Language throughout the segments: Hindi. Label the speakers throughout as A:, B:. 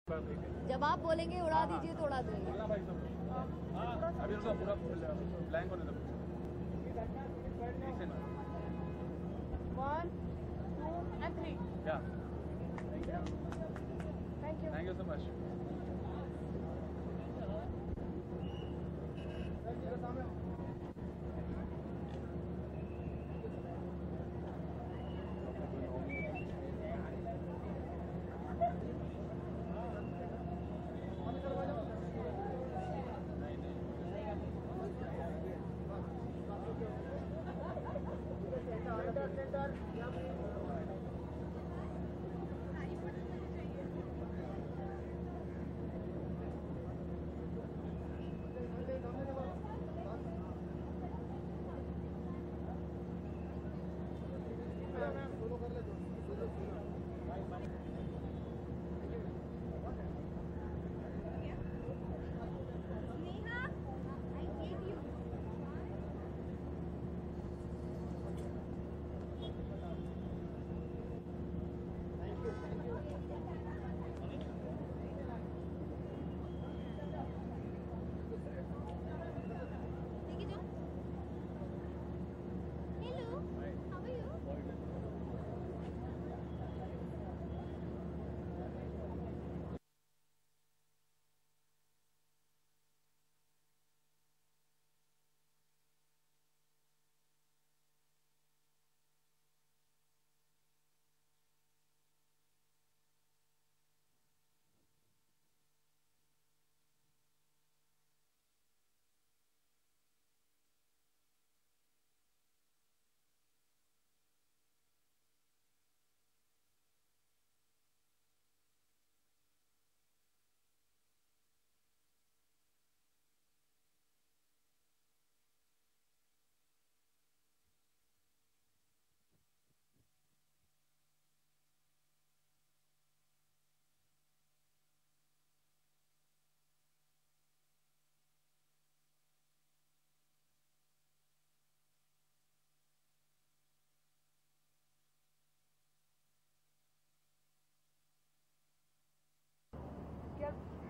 A: जब आप बोलेंगे उड़ा दीजिए तो उड़ा देंगे।
B: अभी उसका पूरा ब्लैंक होने दो।
C: 1, 2 and 3.
B: Yeah.
C: Thank you.
B: Thank you so much.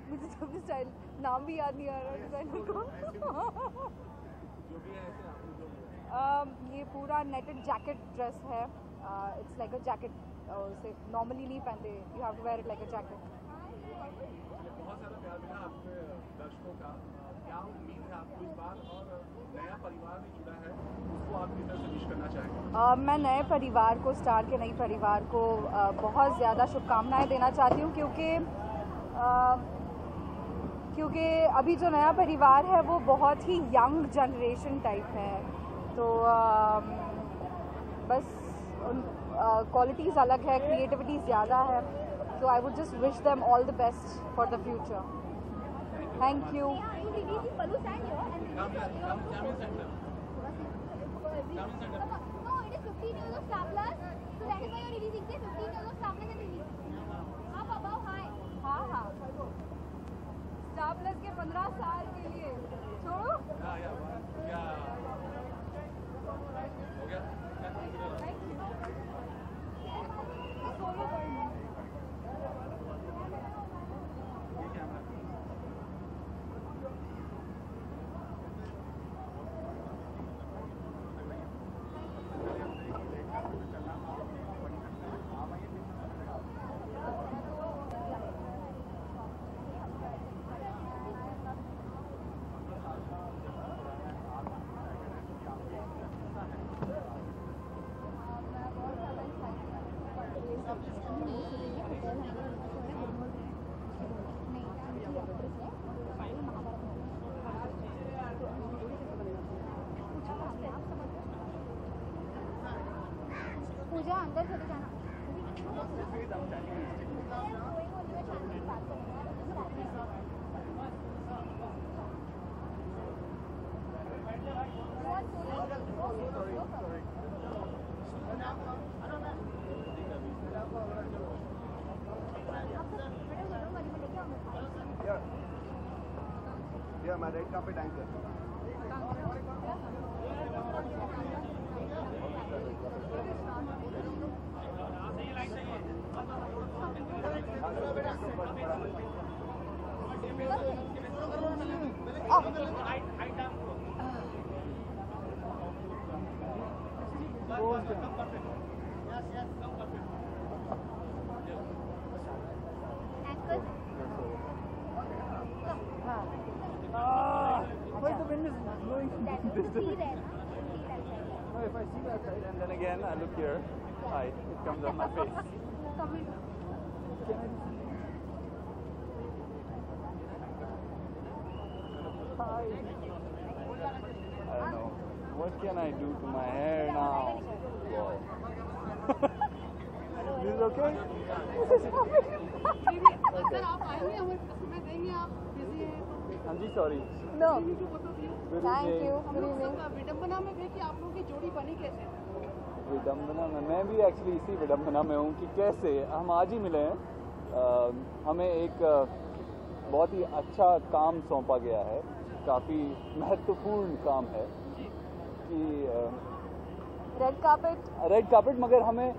A: मुझे तो भी स्टाइल नाम भी याद नहीं आ रहा डिजाइनर को। ये पूरा नेटेड जैकेट ड्रेस है। It's like a jacket. उसे नॉर्मली नहीं पहनते, you have to wear it like a jacket.
B: बहुत सारा प्यार मिला आपके दर्शकों का। क्या उम्मीद है आपको इस बार, और नया परिवार भी जुड़ा है, उसको आप किस तरह से विश करना चाहेंगे?
A: मैं नए परिवार को, स्टार के नए परिवार को बहुत ज़्यादा शुभकामनाएं देना चाहती हूँ, क्योंकि अभी जो नया परिवार है वो बहुत ही यंग जनरेशन टाइप है। तो बस क्वालिटीज़ अलग है, क्रिएटिविटी ज़्यादा है। So I would just wish them all the best for the future. Thank you.
B: Come center.
D: No, it is 15 years of Star Plus. So that is why you're releasing this 15 years of Star Plus and releasing. Up, above, high.
A: हाँ हाँ, स्टार प्लस के 15 साल के लिए छोड़ो।
B: हो गया।
D: पूजा अंदर चले जाना।
E: मैं रेड कार्पेट एंकर।
B: सही लाइन चाहिए।
D: Ankle.
E: Why the wind is blowing from
D: That
E: this
D: see
E: distance?
D: there.
E: No, if I see that side and then again I look here, hi, it comes on my face.
D: Come in.
E: Can I just... Hi. I don't know. What can I do to my hair now? Wow. This is okay?
C: Sir आप आएंगे हमें समय देंगे आप बिजी हैं तो
E: I'm just sorry.
A: No.
E: Good
A: Thank
E: evening.
A: you.
C: हम
A: Good
C: लोग
A: evening.
C: सब विडम्बना में थे कि आप लोगों की जोड़ी बनी कैसे
E: विडम्बना में मैं भी एक्चुअली इसी विडम्बना में हूँ कि कैसे हम आज ही मिले हैं। हमें एक बहुत ही अच्छा काम सौंपा गया है, काफ़ी महत्वपूर्ण काम है कि
A: रेड कार्पेट
E: रेड कार्पेट, मगर हमें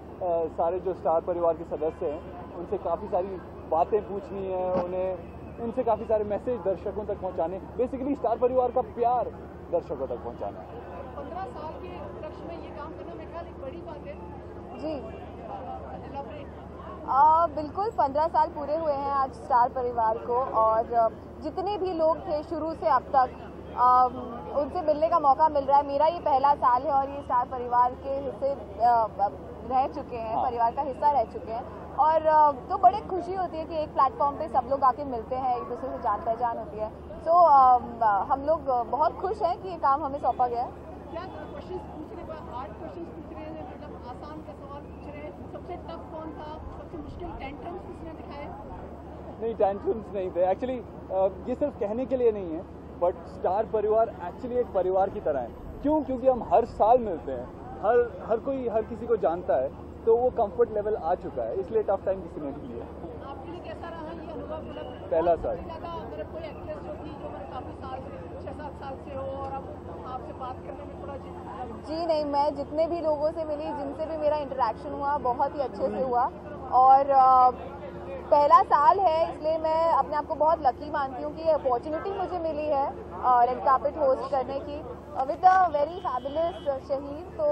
E: सारे जो स्टार परिवार के सदस्य हैं उनसे काफ़ी सारी बातें पूछनी है, उन्हें उनसे काफ़ी सारे मैसेज दर्शकों तक पहुंचाने, बेसिकली स्टार परिवार का प्यार दर्शकों तक पहुंचाना है।
C: 15 साल के उपलक्ष्य में ये काम करना मेरे ख्याल एक बड़ी बात है
A: जी।
C: एलॉबरेट
A: बिल्कुल 15 साल पूरे हुए हैं आज स्टार परिवार को, और जितने भी लोग थे शुरू से अब तक उनसे मिलने का मौका मिल रहा है। मेरा ये पहला साल है और ये स्टार परिवार के हिस्से रह चुके हैं,
E: हाँ।
A: परिवार का हिस्सा रह चुके हैं, और तो बड़े खुशी होती है कि एक प्लेटफॉर्म पे सब लोग आके मिलते हैं, एक दूसरे से जान पहचान होती है। तो हम लोग बहुत खुश हैं कि ये काम हमें सौंपा गया है।
C: क्या क्वेश्चन पूछ रहे हैं, हार्ड क्वेश्चन पूछ रहे हैं, मतलब आसान का सवाल पूछ रहे हैं, सबसे टफ कौन था, सबसे मुश्किल टेंट्रम्स किसने दिखाए
E: नहीं, टेंट्रम्स नहीं थे एक्चुअली। ये सिर्फ कहने के लिए नहीं है, बट स्टार परिवार एक्चुअली एक परिवार की तरह है। क्यों? क्योंकि हम हर साल मिलते हैं, हर कोई हर किसी को जानता है, तो वो कंफर्ट लेवल आ चुका है, इसलिए टफ टाइम किसी ने नहीं लिया।
C: आपके लिए कैसा रहा ये अनुभव? मतलब
E: पहला साल।
C: ज़्यादा अगर कोई एक्ट्रेस जो थी जो मतलब काफ़ी साल से 6-7 साल से हो और अब आपसे बात करने में थोड़ा
A: जी नहीं, मैं जितने भी लोगों से मिली, जिनसे भी मेरा इंटरेक्शन हुआ, बहुत ही अच्छे से हुआ, और पहला साल है इसलिए मैं अपने आप को बहुत लकी मानती हूँ कि ये अपॉर्चुनिटी मुझे मिली है रेड कार्पेट होस्ट करने की विद अ वेरी फैबुलस शहीद। तो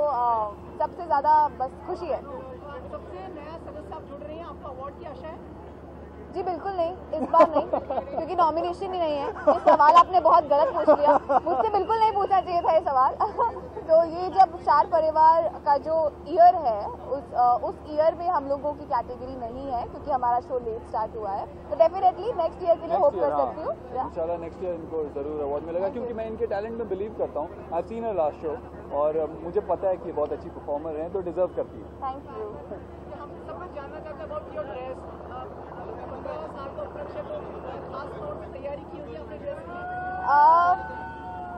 A: सबसे ज़्यादा बस खुशी है।
C: सबसे नया सदस्य आप जुड़ रही हैं, आपको अवार्ड की आशा है?
A: जी बिल्कुल नहीं, इस बार नहीं, क्योंकि नॉमिनेशन ही नहीं है। ये सवाल आपने बहुत गलत पूछ लिया, मुझसे बिल्कुल नहीं पूछना चाहिए था ये सवाल। तो ये जब स्टार परिवार का जो ईयर है उस ईयर में हम लोगों की कैटेगरी नहीं है, क्योंकि हमारा शो लेट स्टार्ट हुआ है। तो डेफिनेटली नेक्स्ट ईयर के लिए होप कर सकती हूँ।
E: इंशाल्लाह नेक्स्ट ईयर इनको जरूर अवार्ड मिलेगा, क्योंकि मैं इनके टैलेंट में बिलीव करता हूँ। I seen her last show और मुझे पता है कि बहुत अच्छी परफॉर्मर हैं, तो डिजर्व करती है।
A: Thank you.
C: हम सब लोग जानना चाहते हैं अबाउट योर ड्रेस। 15 साल का उपलक्ष्य तो खास तौर पे तैयारी की होगी आपने ड्रेस की?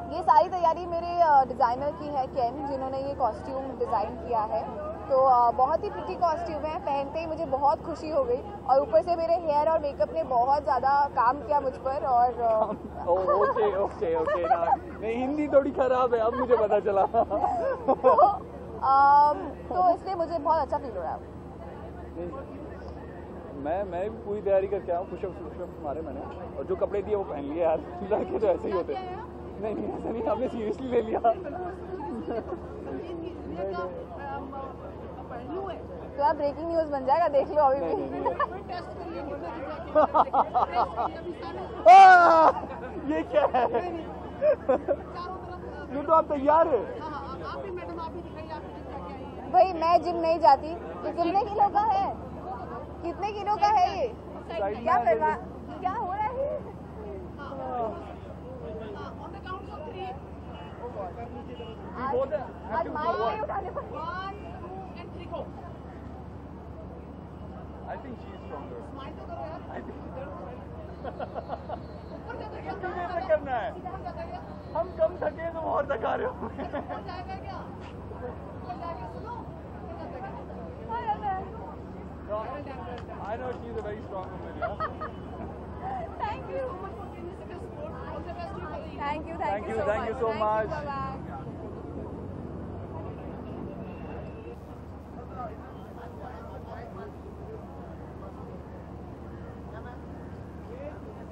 A: ये सारी तैयारी मेरे डिज़ाइनर की है, केन, जिन्होंने ये कॉस्ट्यूम डिज़ाइन किया है। तो बहुत ही प्रिटी कॉस्ट्यूम है, पहनते ही मुझे बहुत खुशी हो गई, और ऊपर से मेरे हेयर और मेकअप ने बहुत ज़्यादा काम किया मुझ पर। और
E: ओके ओके ओके ना, नहीं हिंदी थोड़ी खराब है, अब मुझे पता चला।
A: तो इसलिए मुझे बहुत अच्छा फील हो रहा है।
E: मैं भी पूरी तैयारी करके आया हूँ, पुशअप्स मारे मैंने, और जो कपड़े दिए वो पहन लिए यार। लड़के तो ऐसे ही होते हैं। नहीं ऐसा नहीं, आपने सीरियसली ले लिया।
A: तो आप ब्रेकिंग न्यूज़ बन जाएगा, देख लो अभी भी।
E: ये क्या है? ये तो आप तैयार है।
A: भाई मैं जिम नहीं जाती, तो कितने किलो का है? कितने किलो का है ये? क्या करवा, क्या हो रहा है? आज माइक नहीं उठाने पर।
E: I think she is stronger. I think ऐसा करना है। हम कम थके तो और थका रहे हो। I know she is a very strong woman. Yeah?
A: Thank you. Thank you.
E: Thank you so much.
A: Bye-bye.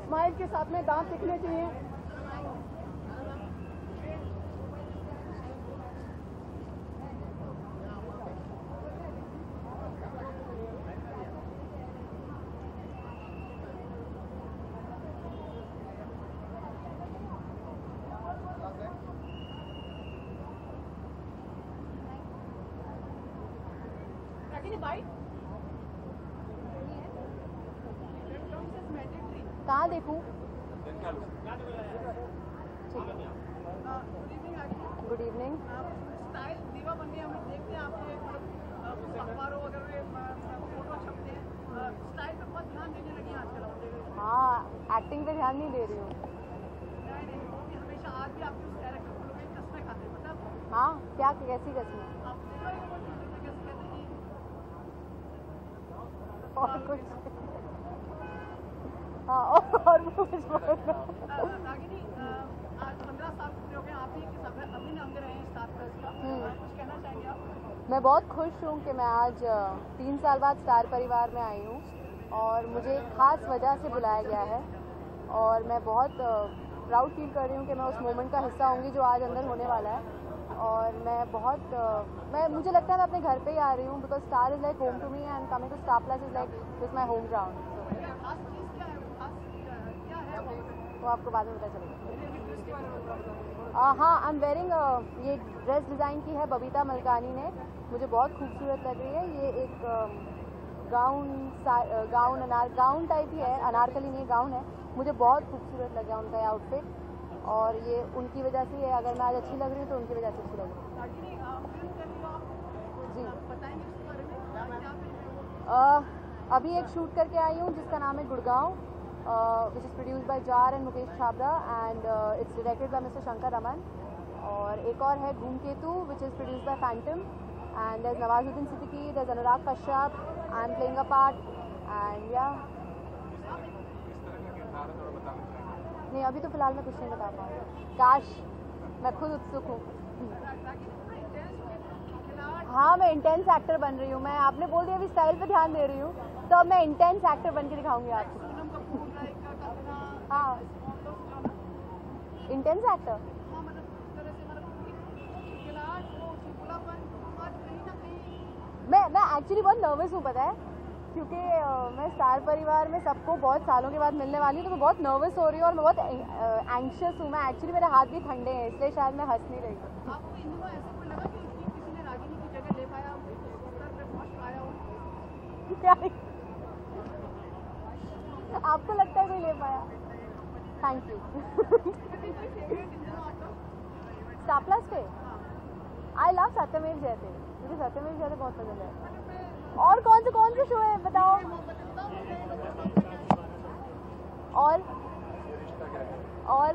C: Smile के साथ में दांत दिखने चाहिए।
A: कहाँ देखूँ? Good evening.
C: स्टाइल दीवा बन रही है, हम लोग देखते हैं आपके अखबारों वगैरह फोटो छपते हैं, स्टाइल पे बहुत ध्यान देने लगी हैं आजकल हम।
A: हाँ, एक्टिंग पे ध्यान नहीं दे रही हूँ।
C: नहीं, हमेशा आज भी आपके उस कैरेक्टर को लोग कसमें खाते हैं, पता है आपको?
A: हाँ, क्या कैसी कसमें?
C: आप देखो ये वो कैसे कहते हैं
A: और कुछ हाँ, और कुछ बोलो।
C: रागिनी, आज 15 साल पूरे हो गए, आप ही के अभिन्न अंग रहे हैं स्टार प्लस का, कुछ कहना चाहेंगे आप?
A: मैं बहुत खुश हूँ कि मैं आज 3 साल बाद स्टार परिवार में आई हूँ और मुझे एक खास वजह से बुलाया गया है और मैं बहुत प्राउड फील कर रही हूँ कि मैं उस मोमेंट का हिस्सा होंगी जो आज अंदर होने वाला है। और मैं बहुत मुझे लगता है मैं अपने घर पे ही आ रही हूँ, because star is like home to me and coming to star plus is like this my home ground.
C: खास चीज़ क्या है, क्या है
A: वो आपको बाद में पता चलेगा। हाँ, आई एम वेयरिंग ये ड्रेस डिज़ाइन की है बबीता मलकानी ने, मुझे बहुत खूबसूरत लग रही है। ये एक गाउन टाइप ही है, अनारकली नहीं गाउन है। मुझे बहुत खूबसूरत लगा उनका ये आउटफिट और ये उनकी वजह से है। अगर मैं आज अच्छी लग रही हूँ तो उनकी वजह से अच्छी लग रही हूँ। जी, अभी एक शूट करके आई हूँ जिसका नाम है Gurgaon, which is produced by Jar and Mukesh Chhabra and it's directed by mister Shankar Raman. और एक और है Dhoomketu which is produced by Phantom and there is Nawazuddin Siddiqui, there is Anurag Kashyap, I am playing a part and या नहीं, अभी तो फिलहाल मैं कुछ नहीं बता पाऊँगी। काश, मैं खुद उत्सुक हूँ। हाँ, मैं इंटेंस एक्टर बन रही हूँ। मैं आपने बोल दिया अभी स्टाइल पे ध्यान दे रही हूँ, तो अब मैं इंटेंस एक्टर बन के दिखाऊंगी आपको। हाँ, इंटेंस एक्टर। मैं एक्चुअली बहुत नर्वस हूँ, पता है, क्योंकि मैं स्टार परिवार में सबको बहुत सालों के बाद मिलने वाली हूँ, तो मैं बहुत नर्वस हो रही हूँ और मैं बहुत एंग्शियस हूँ। मैं एक्चुअली मेरे हाथ भी ठंडे हैं, इसलिए शायद मैं हंस नहीं रही हूँ।
C: आपको इन दिनों ऐसा कोई लगा कि किसी ने रागिनी की जगह ले पाया, उत्तर पे पहुंच पाया हो?
A: क्या आपको लगता है कोई ले पाया? Thank you. स्टार प्लस पे आई लव सत्यमेव जयते, मुझे सत्यमेव जयते बहुत पसंद है। और कौन से शो है बताओ? और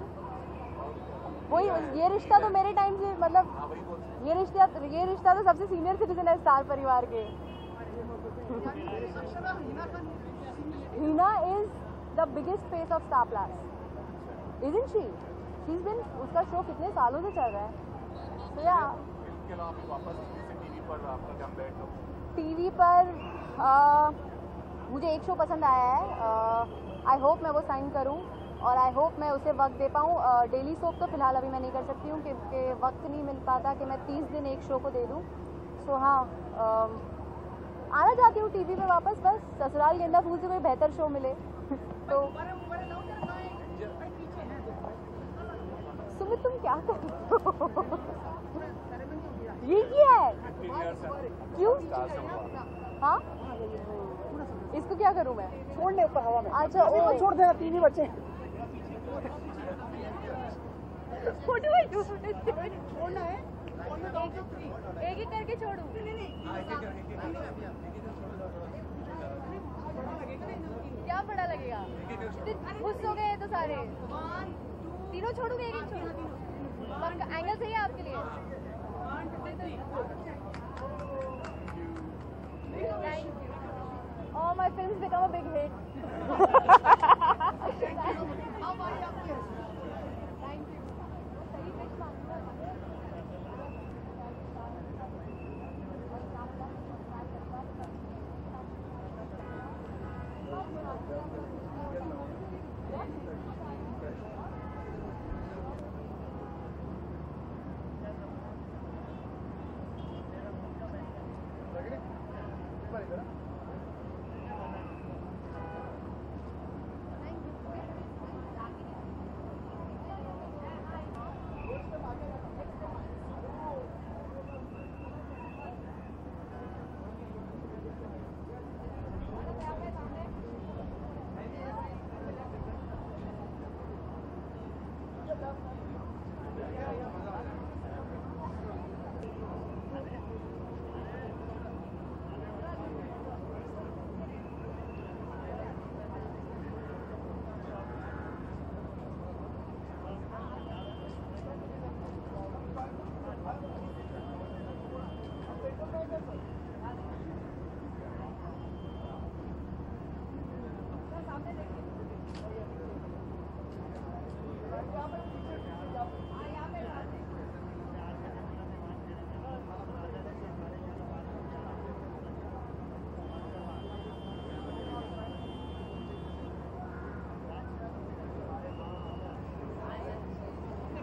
A: वही ये रिश्ता तो मेरे टाइम से, मतलब ये रिश्ता तो सबसे सीनियर सिटीजन है स्टार परिवार के। Hina is the biggest face of Star Plus, isn't she? She is been, उसका शो कितने सालों से चल रहा है। तो या टीवी पर मुझे एक शो पसंद आया है, आई होप मैं वो साइन करूं और आई होप मैं उसे वक्त दे पाऊं। डेली सोप तो फिलहाल अभी मैं नहीं कर सकती हूँ क्योंकि वक्त नहीं मिल पाता कि मैं 30 दिन एक शो को दे दूं। सो हाँ, आना चाहती हूँ टीवी पे वापस, बस ससुराल गेंदा फूल से कोई बेहतर शो मिले तो। सुमित, तुम क्या कर रहे हो? ये क्या है? क्यों? हाँ, इसको क्या करूँ मैं?
C: छोड़ दे ऊपर हवा में।
A: अच्छा, ओ
C: छोड़ देना, 3 ही बच्चे। छोड़ना है,
A: एक एक करके छोड़ू। क्या बड़ा लगेगा? खुश हो गए तो सारे तीनों छोड़ूंगे, एक एक छोड़ू। एंगल सही है आपके लिए? Thank you. Oh, my film's become a big hit.
C: How are you?
A: Thank you.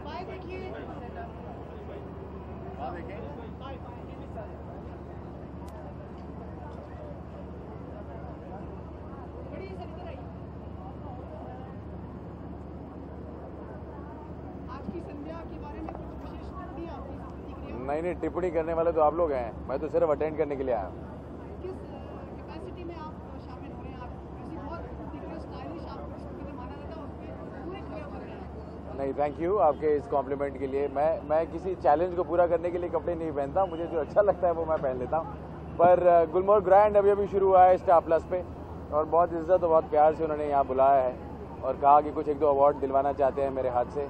C: Bye देखिए बड़ी सर इधर आइए। आज की संध्या के बारे में कुछ विशेष टिप्पणी आपकी प्रतिक्रिया
F: नहीं, टिप्पणी करने वाले तो आप लोग हैं, मैं तो सिर्फ अटेंड करने के लिए आया हूँ।
C: किस कैपेसिटी में आप शामिल हो रहे हैं? आप ऐसी बहुत पर्टिकुलर स्टाइलिश आपको इस में माना जाता है, उसमें पूरे क्लियर कर रहे हैं।
F: नहीं, थैंक यू आपके इस कॉम्प्लीमेंट के लिए। मैं किसी चैलेंज को पूरा करने के लिए कपड़े नहीं पहनता, मुझे जो अच्छा लगता है वो मैं पहन लेता हूँ। पर गुलमोहर ग्रैंड अभी शुरू हुआ है स्टार प्लस पे, और बहुत इज्जत और बहुत प्यार से उन्होंने यहाँ बुलाया है और कहा कि कुछ एक दो अवार्ड दिलवाना चाहते हैं मेरे हाथ से।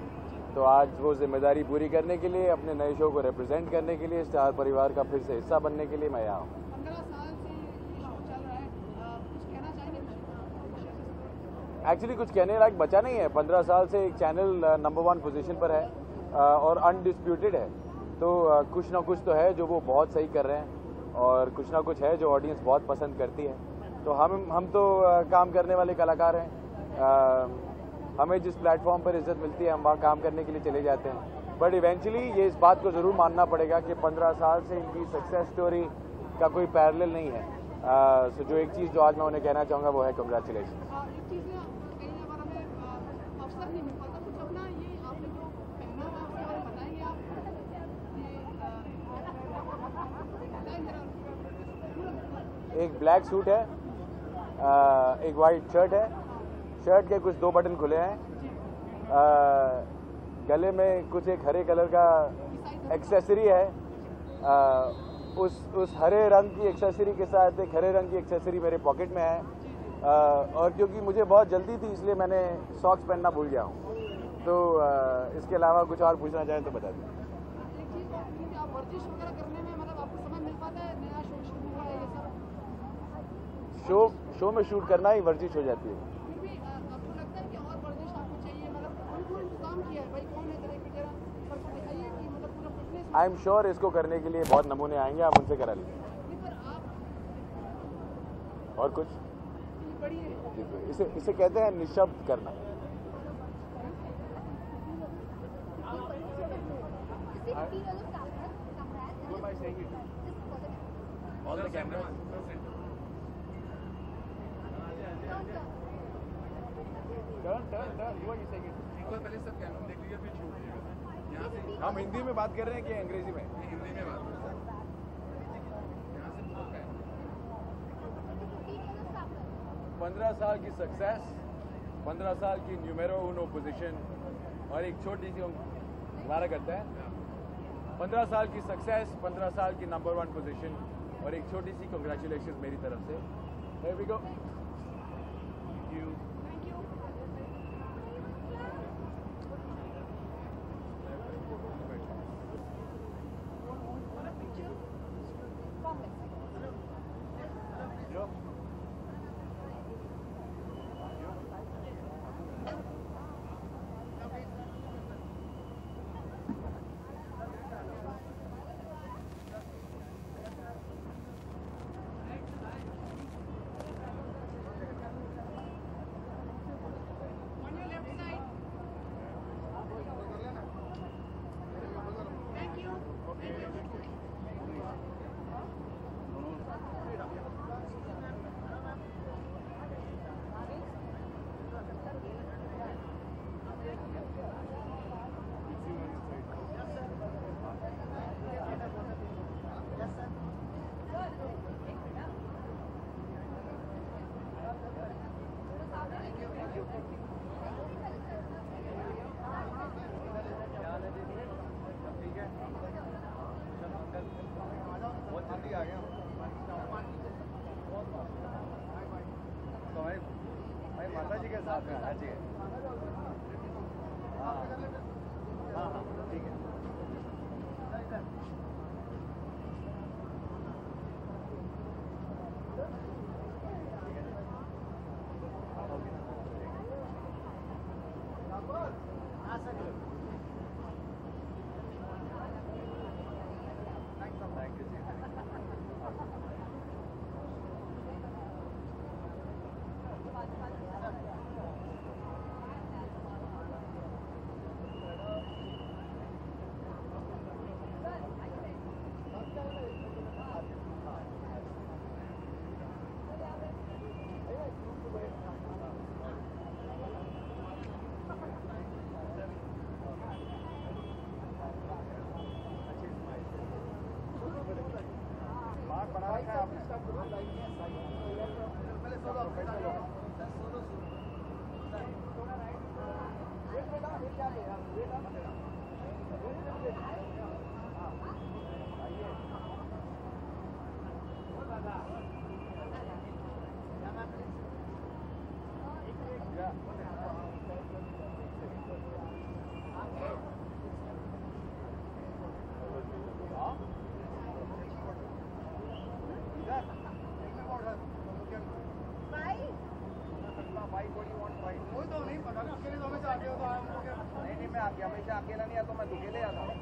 F: तो आज वो जिम्मेदारी पूरी करने के लिए, अपने नए शो को रिप्रेजेंट करने के लिए, स्टार परिवार का फिर से हिस्सा बनने के लिए मैं यहाँ हूँ।
C: 15 साल से ये शो चल रहा है, कुछ कहना चाहेंगे?
F: एक्चुअली कुछ कहने लायक बचा नहीं है। 15 साल से एक चैनल नंबर 1 पोजीशन पर है और अनडिस्प्यूटेड है, तो कुछ ना कुछ तो है जो वो बहुत सही कर रहे हैं और कुछ ना कुछ है जो ऑडियंस बहुत पसंद करती है। तो हम तो काम करने वाले कलाकार हैं, हमें जिस प्लेटफॉर्म पर इज्जत मिलती है हम वहाँ काम करने के लिए चले जाते हैं। बट इवेंचुअली ये इस बात को ज़रूर मानना पड़ेगा कि 15 साल से इनकी सक्सेस स्टोरी का कोई पैरेलल नहीं है। सो जो एक चीज़ जो आज मैं उन्हें कहना चाहूँगा वो है कंग्रेचुलेशन।
C: एक चीज़ में कई बार हमें अवसर नहीं मिल पाता, कुछ अपना ये आपने जो पहना हुआ उसके बारे में बताएंगे आप?
F: एक ब्लैक सूट है, एक वाइट शर्ट है, शर्ट के कुछ 2 बटन खुले हैं, गले में कुछ एक हरे कलर का एक्सेसरी है, उस हरे रंग की एक्सेसरी के साथ एक हरे रंग की एक्सेसरी मेरे पॉकेट में है, और क्योंकि मुझे बहुत जल्दी थी इसलिए मैंने सॉक्स पहनना भूल गया हूँ। तो इसके अलावा कुछ और पूछना चाहें तो बता दें।
C: एक चीज़ आप वर्जिश वगैरह करने में मतलब आपको समय मिल पाता है? नया शो शुरू हुआ है ये सब,
F: शो में शूट करना ही वर्जिश हो जाती है।
C: फिर भी आपको लगता है कि और वर्जिश आपको चाहिए? मतलब कौन इंतजाम किया है भाई, कौन है तरह की जरा सबको दिखाइए कि मतलब पूरा फिटनेस।
F: आई एम श्योर इसको करने के लिए बहुत नमूने आएंगे, आप उनसे करा लीजिए।
C: पर आप
F: और कुछ
C: बड़ी है
F: इसे कहते हैं निशब्द करना।
B: All the cameras. एक बार पहले सब कैमरा देख लीजिए फिर छोड़ दीजिएगा। यहाँ से
F: हम हिंदी में बात कर रहे हैं कि अंग्रेजी में?
B: हिंदी में बात करें। यहाँ से पूरा कैमरा।
E: 15 साल की सक्सेस, 15 साल की न्यूमेरो 1 पोजीशन और एक छोटी सी दोबारा करते हैं। 15 साल की सक्सेस, 15 साल की नंबर 1 पोजीशन और एक छोटी सी कंग्रेचुलेशन मेरी तरफ से। Here we go. Thank you.
C: on your left side. Thank you.
E: बहुत जल्दी आ गया तो भाई माता जी के साथ में आना चाहिए। हाँ हाँ हाँ ठीक है।
C: हाँ सर।
G: हमेशा अकेला नहीं आता, मैं अकेले आता हूँ।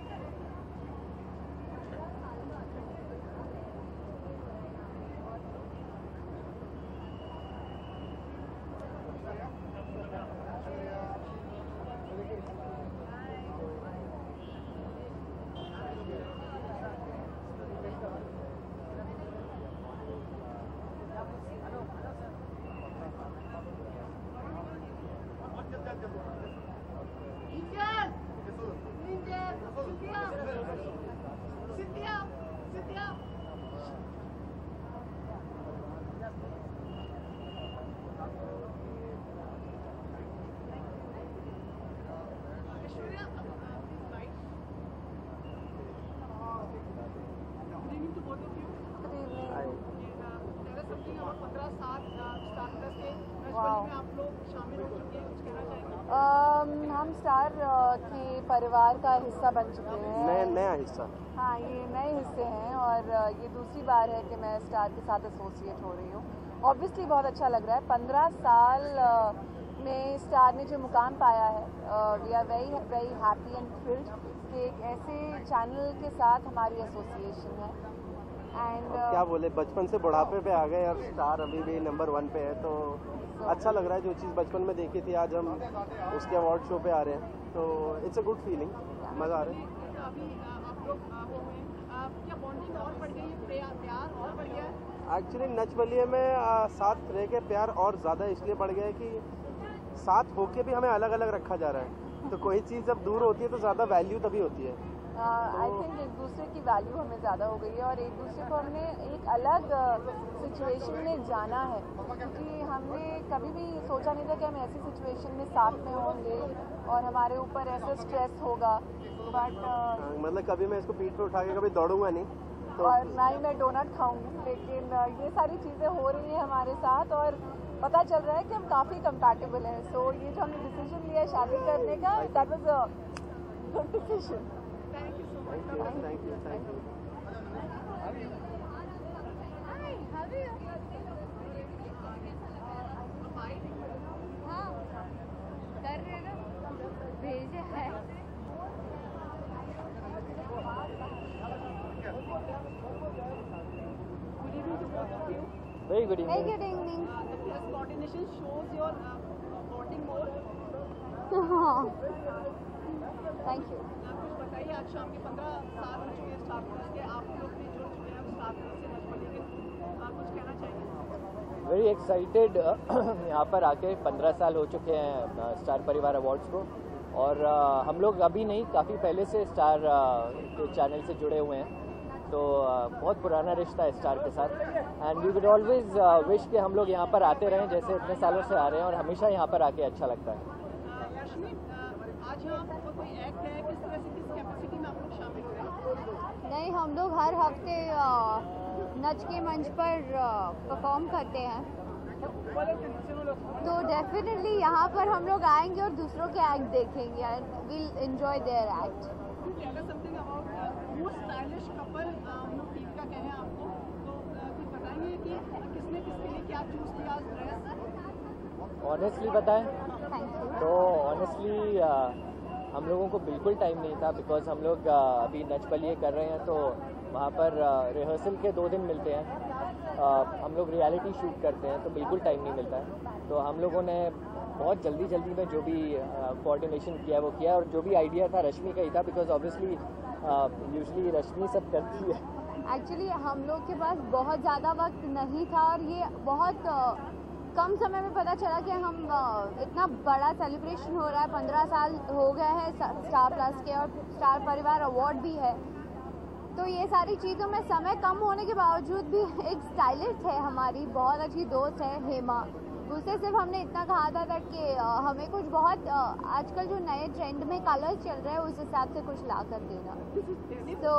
A: हम स्टार के परिवार का हिस्सा बन चुके हैं।
G: नया हिस्सा।
A: हाँ, ये नए हिस्से हैं और ये दूसरी बार है कि मैं स्टार के साथ एसोसिएट हो रही हूँ। ऑब्वियसली बहुत अच्छा लग रहा है। 15 साल में स्टार ने जो मुकाम पाया है, we are very very happy and thrilled कि एक ऐसे चैनल के साथ हमारी एसोसिएशन है। एंड
G: क्या बोले, बचपन से बुढ़ापे पे आ गए और स्टार अभी भी नंबर 1 पे है, तो अच्छा लग रहा है। जो चीज़ बचपन में देखी थी आज हम उसके अवार्ड शो पे आ रहे हैं, तो इट्स अ गुड फीलिंग, मज़ा आ रहा है। एक्चुअली नच बलिए में साथ रह के प्यार और ज़्यादा इसलिए बढ़ गया है कि साथ होके भी हमें अलग अलग रखा जा रहा है। तो कोई चीज़ जब दूर होती है तो ज़्यादा वैल्यू तभी होती है।
A: आई थिंक एक दूसरे की वैल्यू हमें ज़्यादा हो गई है और एक दूसरे को हमने एक अलग सिचुएशन में जाना है, क्योंकि हमने कभी भी सोचा नहीं था कि हम ऐसी सिचुएशन में साथ में होंगे और हमारे ऊपर ऐसा स्ट्रेस होगा। बट
G: मतलब कभी मैं इसको पीठ पे उठा के कभी दौड़ूंगा नहीं तो
A: और ना ही मैं डोनट खाऊंगी, लेकिन ये सारी चीज़ें हो रही हैं हमारे साथ और पता चल रहा है कि हम काफ़ी कंपैटिबल हैं। सो ये जो हमने डिसीजन लिया शादी करने का, that was a good decision.
G: Thank you.
D: हाँ, कर रहे ना, भेजे है।
E: Very good evening.
D: Good evening.
C: The plus coordination shows your bonding more.
A: Thank you.
C: कुछ बताइए, आज शाम के 15 साल हो चुके हैं स्टार प्लस के, आप लोग भी जुड़ चुके हैं स्टार प्लस से नचबली के, कुछ कहना चाहिए?
H: वेरी एक्साइटेड यहाँ पर आके 15 साल हो चुके हैं स्टार परिवार अवार्ड्स को, और हम लोग अभी नहीं, काफ़ी पहले से स्टार के चैनल से जुड़े हुए हैं, तो बहुत पुराना रिश्ता है स्टार के साथ। And we would always wish कि हम लोग यहाँ पर आते रहें, जैसे इतने सालों से आ रहे हैं, और हमेशा यहाँ पर आके अच्छा लगता है।
C: रश्मि, आज यहाँ पर कोई एक्ट है, किस तरह से, किस कैपेसिटी में आप लोग शामिल हो रहे हैं?
D: नहीं, हम लोग हर हफ्ते नच के मंच पर परफॉर्म करते हैं, तो डेफिनेटली यहाँ पर हम लोग आएंगे और दूसरों के एक्ट देखेंगे and will enjoy their act.
C: Something about most stylish couple हम लोग टीम का कहें आपको, तो कुछ बताएंगे कि किसने किसके लिए क्या चूज किया आज ड्रेस?
H: ऑनेस्टली बताएं
D: थैंक यू।
H: तो ऑनेस्टली हम लोगों को बिल्कुल टाइम नहीं था, बिकॉज हम लोग अभी नच बलिए कर रहे हैं, तो वहाँ पर रिहर्सल के 2 दिन मिलते हैं, हम लोग रियलिटी शूट करते हैं, तो बिल्कुल टाइम नहीं मिलता है। तो हम लोगों ने बहुत जल्दी में जो भी कोऑर्डिनेशन किया वो किया, और जो भी आइडिया था रश्मि का ही था, बिकॉज ऑब्वियसली यूजुअली रश्मि सब करती है।
D: एक्चुअली हम लोग के पास बहुत ज़्यादा वक्त नहीं था और ये बहुत कम समय में पता चला कि हम इतना बड़ा सेलिब्रेशन हो रहा है। 15 साल हो गए हैं स्टार प्लस के और स्टार परिवार अवार्ड भी है, तो ये सारी चीज़ों में समय कम होने के बावजूद भी एक स्टाइलिस्ट है हमारी बहुत अच्छी दोस्त है हेमा, उससे सिर्फ हमने इतना कहा था कि हमें कुछ बहुत आजकल जो नए ट्रेंड में कलर्स चल रहे हैं उस हिसाब से कुछ ला कर देना। तो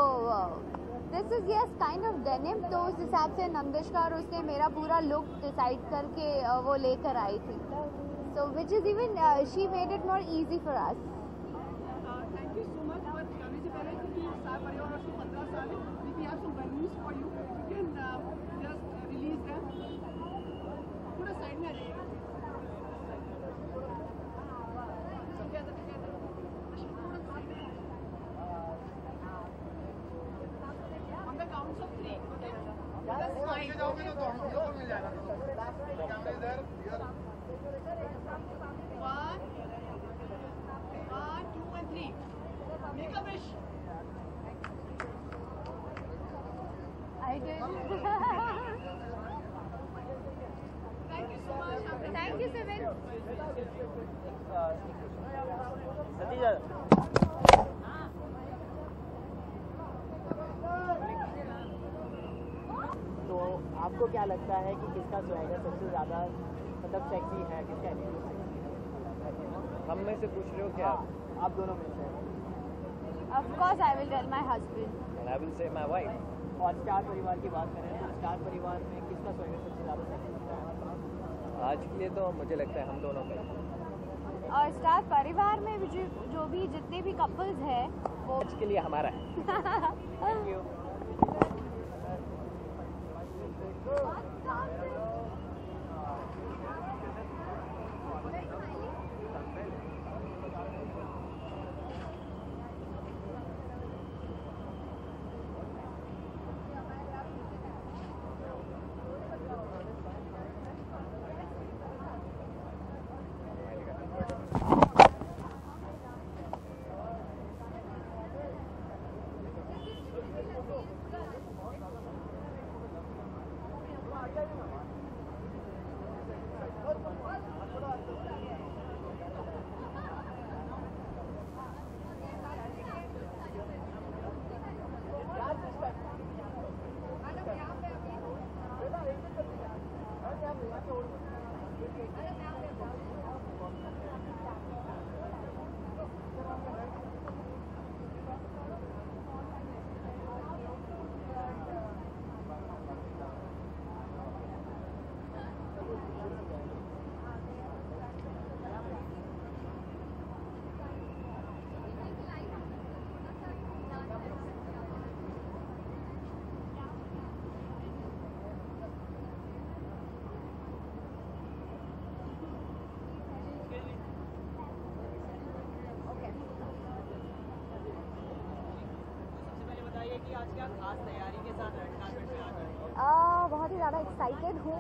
D: this is yes kind of denim, तो उस हिसाब से नंदिशा और उसने मेरा पूरा लुक डिसाइड करके वो लेकर आई थी। So which is even she made it more easy for us.
C: Thank you so much. But जाने से पहले क्योंकि स्टार परिवार को 15 साल है, we have some good news for you, you can just release them. पूरा साइड में आ जाइए। On the counts of 3, let us smile. 1, 2 and 3. Make a wish.
D: I did.
C: Thank you so much.
D: Thank you, Sivan.
H: तो आपको क्या लगता है कि किसका स्वैगर सबसे ज़्यादा मतलब सेक्सी है, किसका हम में से पूछ रहे हो क्या? आप दोनों में से।
D: Of course, I will tell my husband.
H: And I will say my wife. और स्टार परिवार की बात करें तो स्टार परिवार में किसका स्वैगर सबसे ज़्यादा सेक्सी लगता है? आज के लिए तो मुझे लगता है हम दोनों का।
D: और स्टार परिवार में जो भी जितने भी कपल्स हैं वो
H: आज के लिए हमारा है। Thank you.
A: बहुत ही ज़्यादा एक्साइटेड हूँ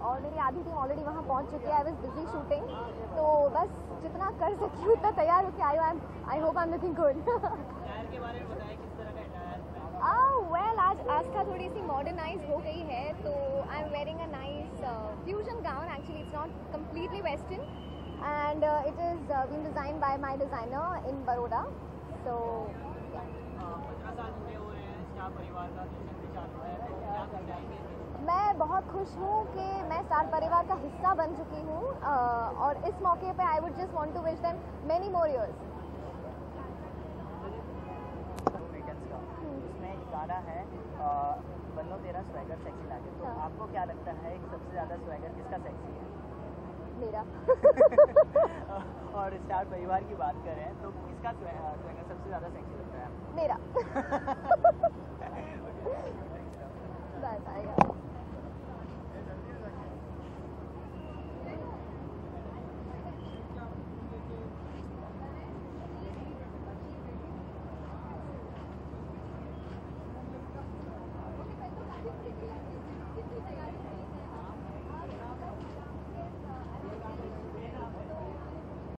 A: और मेरी आधी टीम ऑलरेडी वहाँ पहुँच चुकी है। आई वाज बिजी शूटिंग, तो बस जितना कर सकती हूँ उतना तैयार होकर I hope I am looking good.
H: Tyre के बारे में बताएं, किस तरह का टायर?
A: वेल आज आस्था थोड़ी सी मॉडर्नाइज हो गई है, तो I am wearing a nice fusion gown. Actually it's not completely western and it is been design by my designer in Baroda. So
H: 15 साल पूरे हो रहे हैं स्टार परिवार का, मिशन भी चालू है, तो क्या समझाएंगे?
A: मैं बहुत खुश हूँ कि मैं स्टार परिवार का हिस्सा बन चुकी हूँ और इस मौके पे I would just want to wish them many more years.
H: उसमें एक गाना है बन्नो तेरा स्वैगर सेक्सी लागे, तो आपको क्या लगता है कि सबसे ज़्यादा स्वैगर किसका सेक्सी है?
A: मेरा।
H: और स्टार परिवार की बात करें तो किसका स्वैगर सबसे ज़्यादा सेक्सी लगता है?
A: मेरा। बस आएगा।